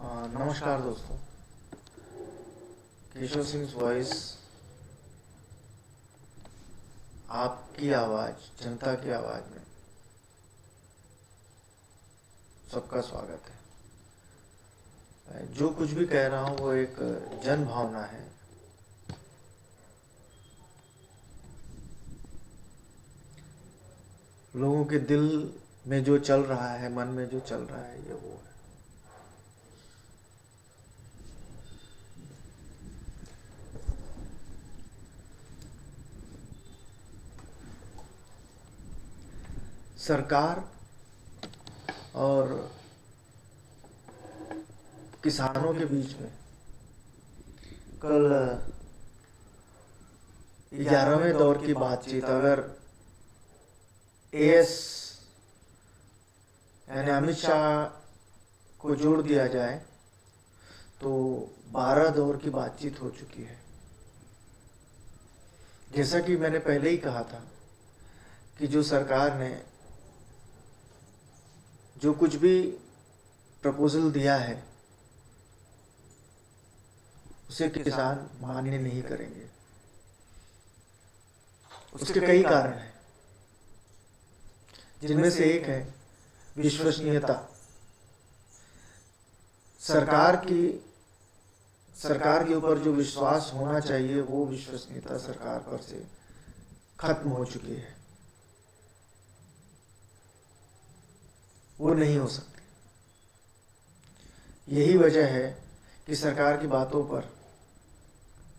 नमस्कार दोस्तों। केशव सिंह वॉइस, आपकी आवाज, जनता की आवाज में सबका स्वागत है। जो कुछ भी कह रहा हूँ वो एक जन भावना है। लोगों के दिल में जो चल रहा है, मन में जो चल रहा है, ये वो है। सरकार और किसानों के बीच में कल 11वें दौर की बातचीत अगर एएस यानी अमित शाह को जोड़ दिया जाए तो 12 दौर की बातचीत हो चुकी है। जैसा कि मैंने पहले ही कहा था कि जो सरकार ने जो कुछ भी प्रपोजल दिया है उसे किसान मान्य नहीं करेंगे। उसके कई कारण हैं, जिनमें से एक है विश्वसनीयता। सरकार के ऊपर जो विश्वास होना चाहिए वो विश्वसनीयता सरकार पर से खत्म हो चुकी है, वो नहीं हो सकती। यही वजह है कि सरकार की बातों पर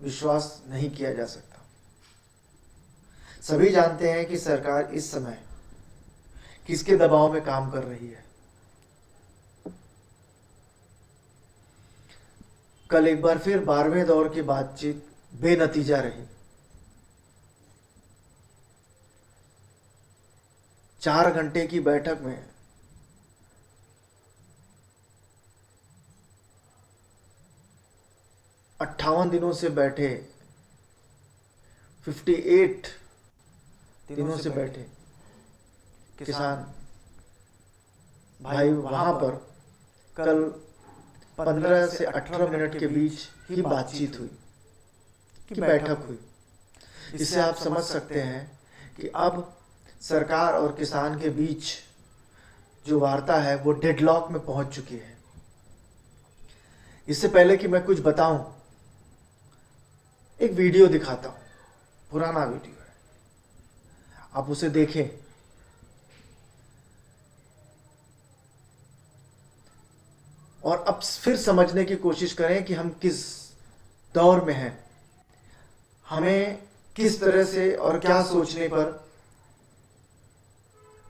विश्वास नहीं किया जा सकता। सभी जानते हैं कि सरकार इस समय किसके दबाव में काम कर रही है। कल एक बार फिर 12वें दौर की बातचीत बेनतीजा रही। 4 घंटे की बैठक में 58 दिनों से बैठे, 58 दिनों से बैठे किसान भाई वहां पर कल 15 से 18 मिनट के बीच ही बातचीत हुई, की बैठक हुई। इससे आप समझ सकते हैं कि अब सरकार और किसान के बीच जो वार्ता है वो डेडलॉक में पहुंच चुकी है। इससे पहले कि मैं कुछ बताऊं, एक वीडियो दिखाता हूं, पुराना वीडियो है, आप उसे देखें। और अब फिर समझने की कोशिश करें कि हम किस दौर में हैं, हमें किस तरह से और क्या सोचने पर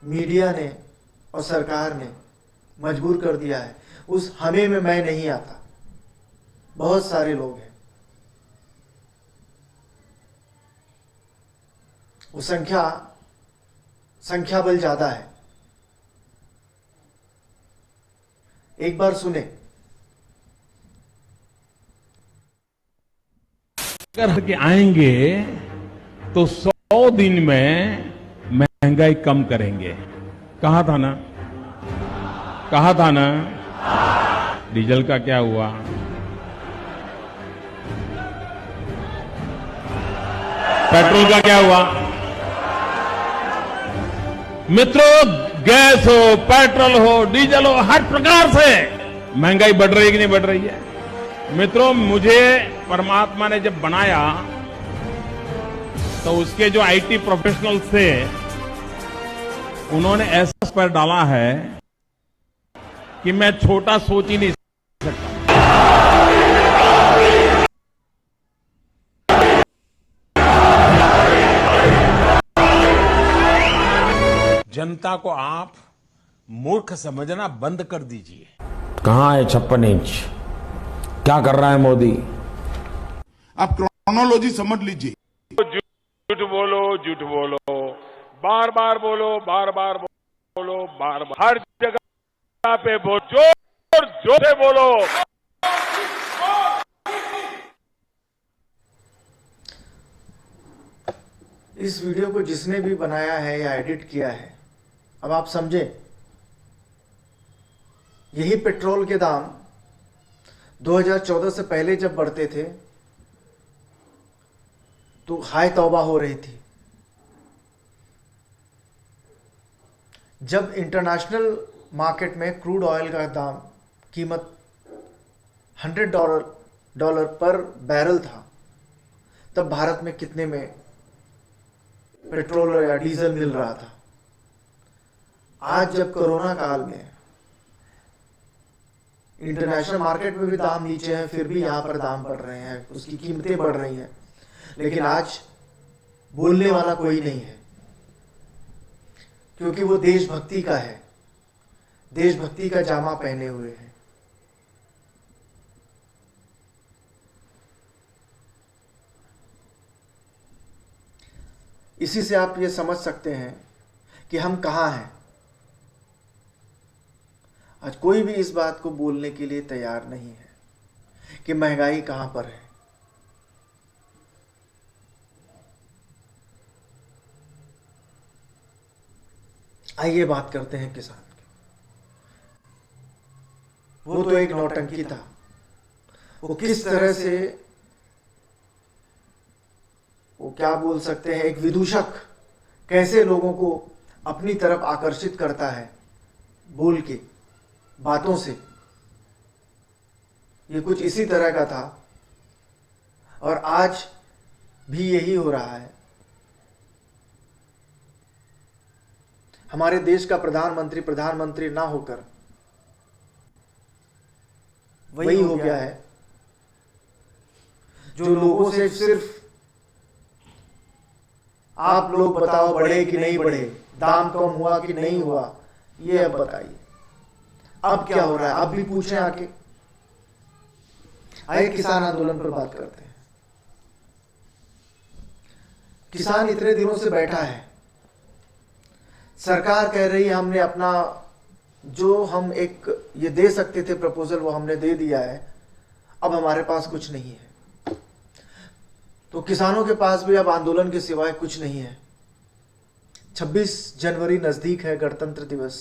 मीडिया ने और सरकार ने मजबूर कर दिया है। उस हमें में मैं नहीं आता, बहुत सारे लोग हैं। वो संख्या बल ज्यादा है। एक बार सुने। अगर के आएंगे तो 100 दिन में महंगाई कम करेंगे। कहा था ना, कहा था ना। डीजल का क्या हुआ? पेट्रोल का क्या हुआ? मित्रों, गैस हो, पेट्रोल हो, डीजल हो, हर प्रकार से महंगाई बढ़ रही है कि नहीं बढ़ रही है? मित्रों, मुझे परमात्मा ने जब बनाया तो उसके जो आईटी प्रोफेशनल्स थे उन्होंने ऐसा पर डाला है कि मैं छोटा सोच ही नहीं सकता। जनता को आप मूर्ख समझना बंद कर दीजिए। कहां है 56 इंच? क्या कर रहा है मोदी? आप क्रोनोलॉजी समझ लीजिए। झूठ बोलो, झूठ बोलो, बार बार बोलो, बार बार बोलो, बार बार, हर जगह पे बोलो, जोर जोर से बोलो। इस वीडियो को जिसने भी बनाया है या एडिट किया है, अब आप समझे, यही पेट्रोल के दाम 2014 से पहले जब बढ़ते थे तो हाय तौबा हो रही थी। जब इंटरनेशनल मार्केट में क्रूड ऑयल का दाम कीमत $100 पर बैरल था, तब भारत में कितने में पेट्रोल या डीजल मिल रहा था। आज जब कोरोना काल में इंटरनेशनल मार्केट में भी दाम नीचे हैं, फिर भी यहाँ पर दाम बढ़ रहे हैं, उसकी कीमतें बढ़ रही हैं, लेकिन आज बोलने वाला कोई नहीं है, क्योंकि वो देशभक्ति का है, देशभक्ति का जामा पहने हुए है। इसी से आप ये समझ सकते हैं कि हम कहाँ हैं। आज कोई भी इस बात को बोलने के लिए तैयार नहीं है कि महंगाई कहाँ पर है। आइए बात करते हैं किसान की। वो तो एक नौटंकी था, वो किस तरह से, वो क्या बोल सकते हैं, एक विदूषक कैसे लोगों को अपनी तरफ आकर्षित करता है बोल के, बातों से। ये कुछ इसी तरह का था और आज भी यही हो रहा है। हमारे देश का प्रधानमंत्री ना होकर वही हो गया है जो लोगों से सिर्फ आप लोग बताओ बढ़े कि नहीं बढ़े, दाम कम हुआ कि नहीं हुआ, ये अब बताइए। अब क्या हो रहा है, अब भी पूछें आके। आइए किसान आंदोलन पर बात करते हैं। किसान इतने दिनों से बैठा है, सरकार कह रही है हमने अपना जो हम एक ये दे सकते थे प्रपोजल वो हमने दे दिया है, अब हमारे पास कुछ नहीं है। तो किसानों के पास भी अब आंदोलन के सिवाय कुछ नहीं है। 26 जनवरी नजदीक है, गणतंत्र दिवस,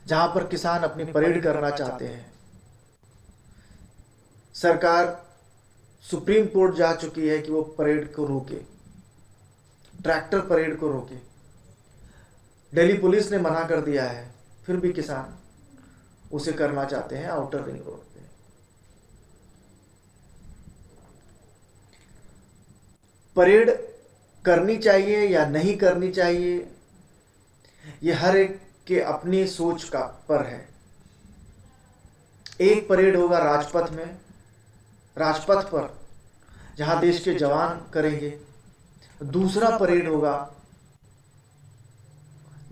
जहां पर किसान अपनी परेड करना चाहते हैं। सरकार सुप्रीम कोर्ट जा चुकी है कि वो परेड को रोके, ट्रैक्टर परेड को रोके। दिल्ली पुलिस ने मना कर दिया है, फिर भी किसान उसे करना चाहते हैं आउटर रिंग रोड पे। परेड करनी चाहिए या नहीं करनी चाहिए, ये हर एक के अपनी सोच का पर है। एक परेड होगा राजपथ में, राजपथ पर, जहां देश के जवान करेंगे। दूसरा परेड होगा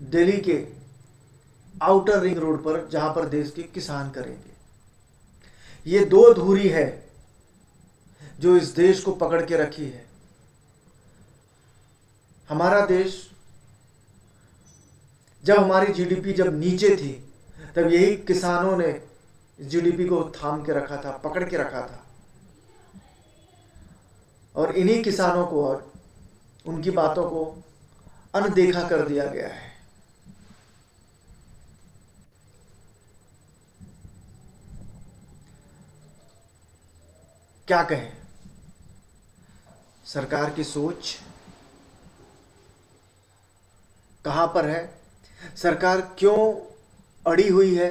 दिल्ली के आउटर रिंग रोड पर, जहां पर देश के किसान करेंगे। ये दो धुरी है जो इस देश को पकड़ के रखी है। हमारा देश, जब हमारी जीडीपी जब नीचे थी, तब यही किसानों ने जीडीपी को थाम के रखा था, पकड़ के रखा था। और इन्हीं किसानों को और उनकी बातों को अनदेखा कर दिया गया है। क्या कहें, सरकार की सोच कहां पर है, सरकार क्यों अड़ी हुई है,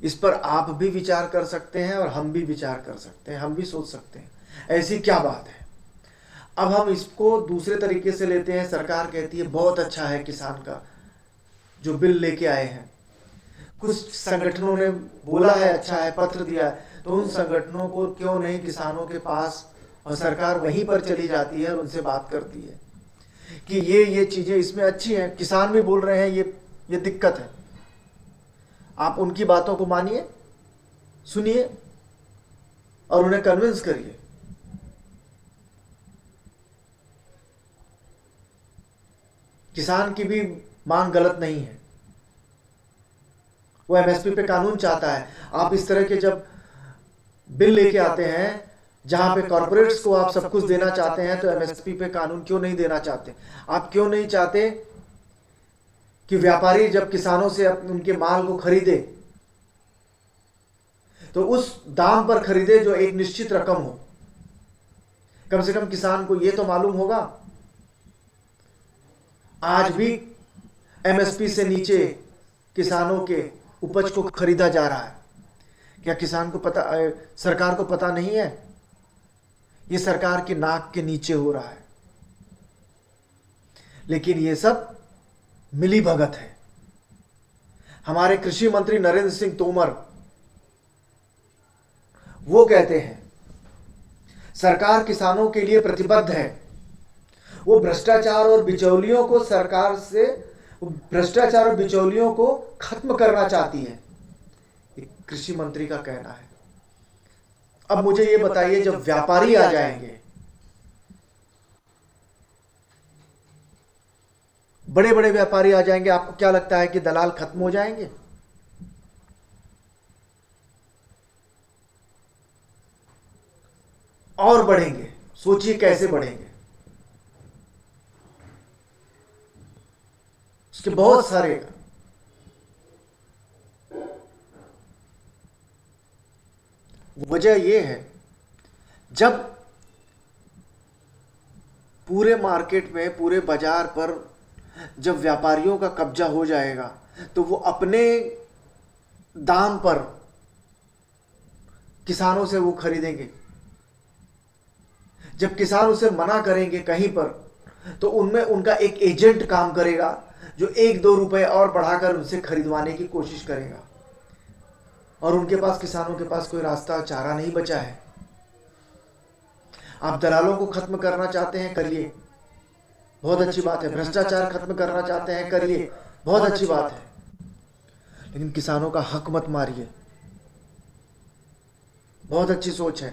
इस पर आप भी विचार कर सकते हैं और हम भी विचार कर सकते हैं, हम भी सोच सकते हैं ऐसी क्या बात है। अब हम इसको दूसरे तरीके से लेते हैं। सरकार कहती है बहुत अच्छा है किसान का जो बिल लेके आए हैं। कुछ संगठनों ने बोला है अच्छा है, पत्र दिया है, तो उन संगठनों को क्यों नहीं किसानों के पास, और सरकार वहीं पर चली जाती है और उनसे बात करती है कि ये चीजें इसमें अच्छी हैं। किसान भी बोल रहे हैं ये दिक्कत है, आप उनकी बातों को मानिए, सुनिए और उन्हें कन्विंस करिए। किसान की भी मांग गलत नहीं है, वो एमएसपी पे कानून चाहता है। आप इस तरह के जब बिल लेके आते हैं जहां पे कॉर्पोरेट्स को आप सब कुछ देना चाहते हैं, तो एमएसपी पे कानून क्यों नहीं देना चाहते? आप क्यों नहीं चाहते कि व्यापारी जब किसानों से उनके माल को खरीदे तो उस दाम पर खरीदे जो एक निश्चित रकम हो। कम से कम किसान को यह तो मालूम होगा आज भी एमएसपी से नीचे किसानों के उपज को खरीदा जा रहा है। क्या किसान को पता, सरकार को पता नहीं है? ये सरकार की नाक के नीचे हो रहा है। लेकिन ये सब मिली भगत है। हमारे कृषि मंत्री नरेंद्र सिंह तोमर वो कहते हैं सरकार किसानों के लिए प्रतिबद्ध है। वो भ्रष्टाचार और बिचौलियों को भ्रष्टाचार और बिचौलियों को खत्म करना चाहती है, ये कृषि मंत्री का कहना है। अब मुझे ये बताइए, जब व्यापारी आ जाएंगे, बड़े बड़े व्यापारी आ जाएंगे, आपको क्या लगता है कि दलाल खत्म हो जाएंगे? और बढ़ेंगे। सोचिए कैसे बढ़ेंगे। उसके बहुत सारे वजह यह है, जब पूरे मार्केट में, पूरे बाजार पर जब व्यापारियों का कब्जा हो जाएगा तो वो अपने दाम पर किसानों से वो खरीदेंगे। जब किसान उसे मना करेंगे कहीं पर, तो उनमें उनका एक एजेंट काम करेगा जो 1-2 रुपए और बढ़ाकर उनसे खरीदवाने की कोशिश करेगा। और उनके पास, किसानों के पास कोई रास्ता, चारा नहीं बचा है। आप दलालों को खत्म करना चाहते हैं, करिए, बहुत अच्छी बात है। भ्रष्टाचार खत्म करना चाहते हैं, करिए, बहुत अच्छी बात है। लेकिन किसानों का हक मत मारिए। बहुत अच्छी सोच है।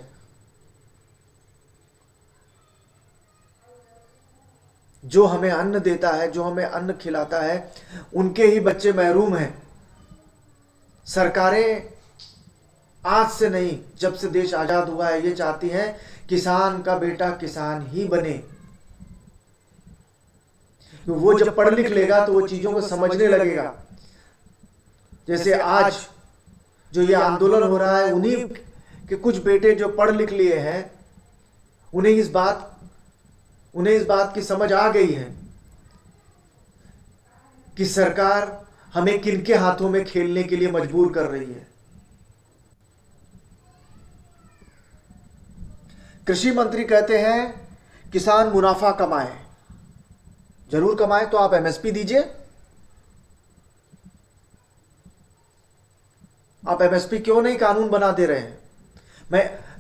जो हमें अन्न देता है, जो हमें अन्न खिलाता है, उनके ही बच्चे महरूम हैं। सरकारें आज से नहीं, जब से देश आजाद हुआ है, ये चाहती हैं किसान का बेटा किसान ही बने। तो वो जब पढ़ लिख लेगा तो वो चीजों को समझने लगेगा। जैसे आज जो ये आंदोलन हो रहा है, उन्हीं के कुछ बेटे जो पढ़ लिख लिए हैं, उन्हें इस बात की समझ आ गई है कि सरकार हमें किनके हाथों में खेलने के लिए मजबूर कर रही है। कृषि मंत्री कहते हैं किसान मुनाफा कमाए। जरूर कमाए, तो आप एमएसपी दीजिए। आप एमएसपी क्यों नहीं कानून बना दे रहे हैं?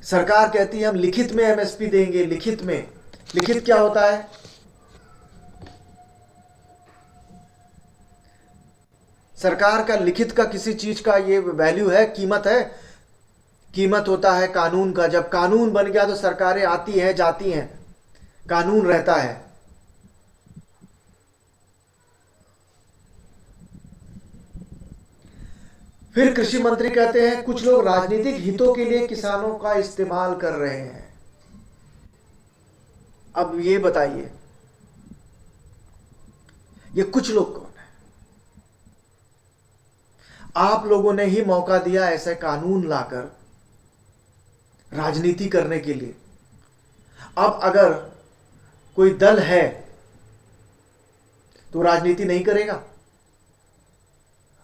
सरकार कहती है हम लिखित में एमएसपी देंगे। लिखित में, लिखित क्या होता है? सरकार का लिखित का किसी चीज का ये वैल्यू है, कीमत है? कीमत होता है कानून का। जब कानून बन गया तो सरकारें आती हैं, जाती हैं, कानून रहता है। फिर कृषि मंत्री कहते हैं कुछ लोग राजनीतिक हितों के लिए किसानों का इस्तेमाल कर रहे हैं। अब ये बताइए, ये कुछ लोग कौन है? आप लोगों ने ही मौका दिया ऐसे कानून लाकर राजनीति करने के लिए। अब अगर कोई दल है तो राजनीति नहीं करेगा,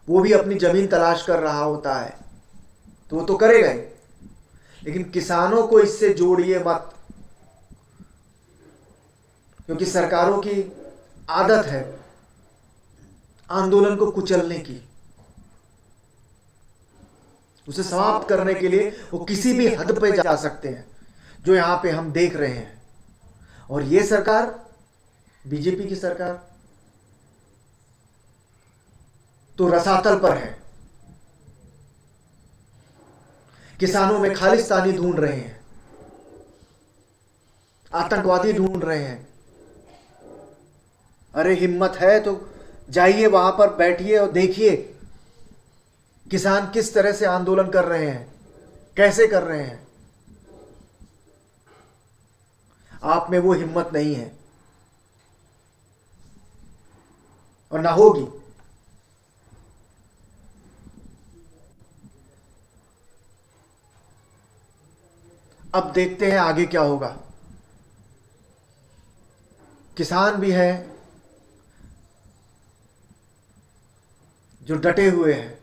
वो भी अपनी जमीन तलाश कर रहा होता है, तो वो तो करेगा ही। लेकिन किसानों को इससे जोड़िए मत, क्योंकि सरकारों की आदत है आंदोलन को कुचलने की। उसे समाप्त करने के लिए वो किसी भी हद पे जा सकते हैं, जो यहां पे हम देख रहे हैं। और ये सरकार, बीजेपी की सरकार, तो रसातल पर है। किसानों में खालिस्तानी ढूंढ रहे हैं, आतंकवादी ढूंढ रहे हैं। अरे हिम्मत है तो जाइए वहां पर, बैठिए और देखिए किसान किस तरह से आंदोलन कर रहे हैं, कैसे कर रहे हैं। आप में वो हिम्मत नहीं है और ना होगी। अब देखते हैं आगे क्या होगा। किसान भी हैं जो डटे हुए हैं,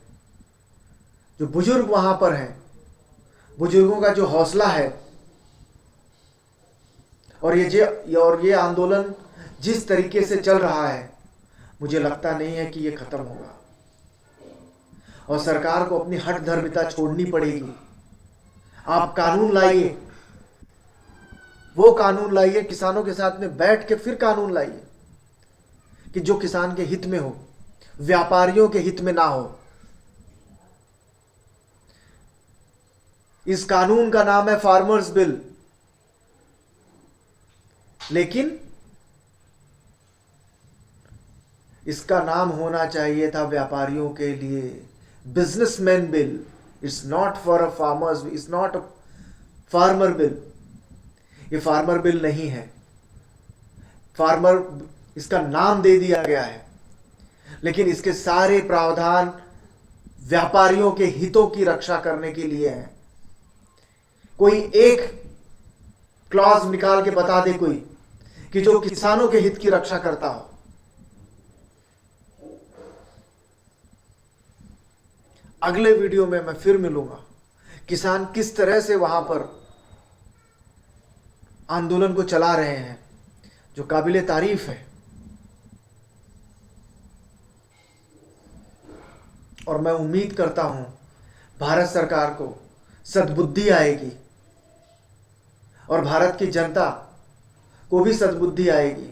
जो बुजुर्ग वहां पर हैं, बुजुर्गों का जो हौसला है, और ये आंदोलन जिस तरीके से चल रहा है, मुझे लगता नहीं है कि ये खत्म होगा। और सरकार को अपनी हठधर्मिता छोड़नी पड़ेगी। आप कानून लाइए, वो कानून लाइए, किसानों के साथ में बैठ के फिर कानून लाइए कि जो किसान के हित में हो, व्यापारियों के हित में ना हो। इस कानून का नाम है फार्मर्स बिल, लेकिन इसका नाम होना चाहिए था व्यापारियों के लिए businessman bill. It's not for a farmers, it's not a farmer bill. ये फार्मर बिल नहीं है। फार्मर इसका नाम दे दिया गया है, लेकिन इसके सारे प्रावधान व्यापारियों के हितों की रक्षा करने के लिए हैं। कोई एक क्लॉज निकाल के बता दे कोई कि जो किसानों के हित की रक्षा करता हो। अगले वीडियो में मैं फिर मिलूंगा। किसान किस तरह से वहां पर आंदोलन को चला रहे हैं, जो काबिले तारीफ है। और मैं उम्मीद करता हूं भारत सरकार को सद्बुद्धि आएगी और भारत की जनता को भी सद्बुद्धि आएगी।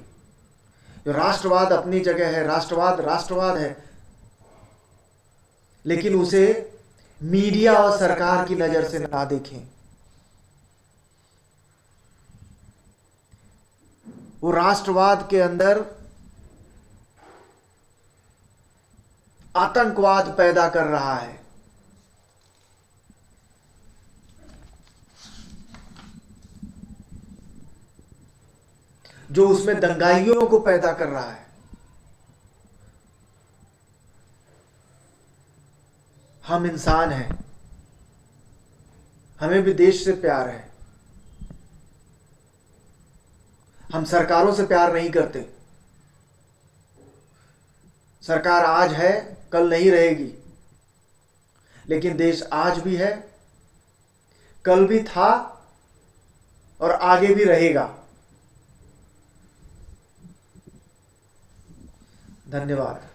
जो राष्ट्रवाद अपनी जगह है, राष्ट्रवाद है, लेकिन उसे मीडिया और सरकार की नजर से ना देखें। वो राष्ट्रवाद के अंदर आतंकवाद पैदा कर रहा है। जो उसमें दंगाइयों को पैदा कर रहा है। हम इंसान हैं, हमें भी देश से प्यार है। हम सरकारों से प्यार नहीं करते। सरकार आज है, कल नहीं रहेगी, लेकिन देश आज भी है, कल भी था और आगे भी रहेगा। धन्यवाद।